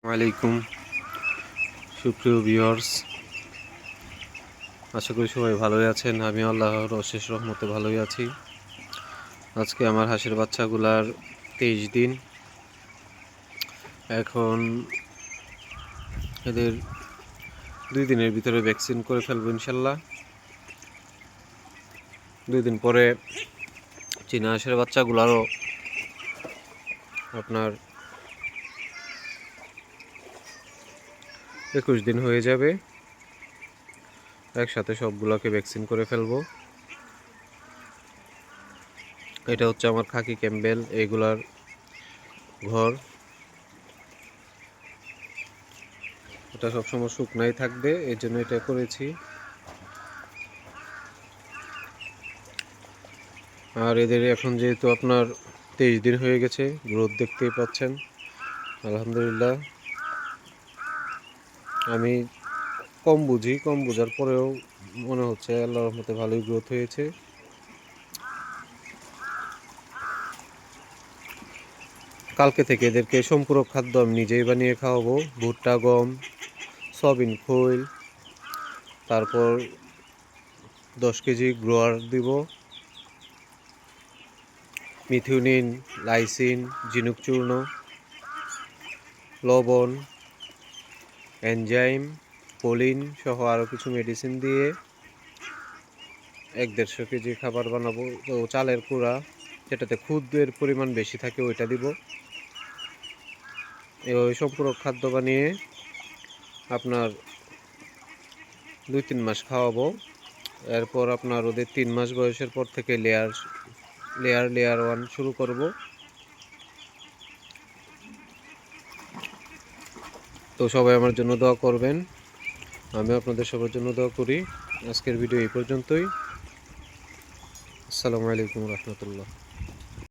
ওয়ালাইকুম সুপ্রিয় ভিউয়ার্স, আশা করি সবাই ভালোই আছেন। আমি আল্লাহর অশেষ রহমতে ভালোই আছি। আজকে আমার হাঁসের বাচ্চাগুলার 23 দিন। এখন এদের 2 দিনের ভিতরে ভ্যাকসিন করে ফেলবো ইনশাল্লাহ। 2 দিন পরে চীনা হাঁসের বাচ্চাগুলারও আপনার 21 দিন হয়ে যাবে। একসাথে সবগুলোকে ভ্যাকসিন করে ফেলবো। এটা হচ্ছে আমার খাকি ক্যাম্বেল, এইগুলার ঘর। এটা সবসময় শুকনাই থাকবে, এই জন্য এটা করেছি। আর এদের এখন যেহেতু আপনার 23 দিন হয়ে গেছে, গ্রোথ দেখতেই পাচ্ছেন আলহামদুলিল্লাহ। আমি কম বোঝার পরেও মনে হচ্ছে আল্লাহর রহমতে ভালোই গ্রোথ হয়েছে। কালকে থেকে এদেরকে সম্পূরক খাদ্য আমি নিজেই বানিয়ে খাওয়াবো। ভুট্টা, গম, সয়াবিন খৈল, তারপর 10 কেজি গ্রোয়ার দিব, মিথিওনিন, লাইসিন, ঝিনুক চূর্ণ, লবণ, এনজাইম, পলিন সহ আরও কিছু মেডিসিন দিয়ে 1-150 কেজি খাবার বানাবো। তো চালের কুড়া, যেটাতে খুদের পরিমাণ বেশি থাকে, ওইটা দিব। এভাবে সম্পূরক খাদ্য বানিয়ে আপনার 2-3 মাস খাওয়াবো। এরপর আপনার ওদের 3 মাস বয়সের পর থেকে লেয়ার 1 শুরু করব। তো সবাই আমার জন্য দোয়া করবেন, আমি আপনাদের সবার জন্য দোয়া করি। আজকের ভিডিও এই পর্যন্তই। আসসালামু আলাইকুম রহমতুল্লাহ।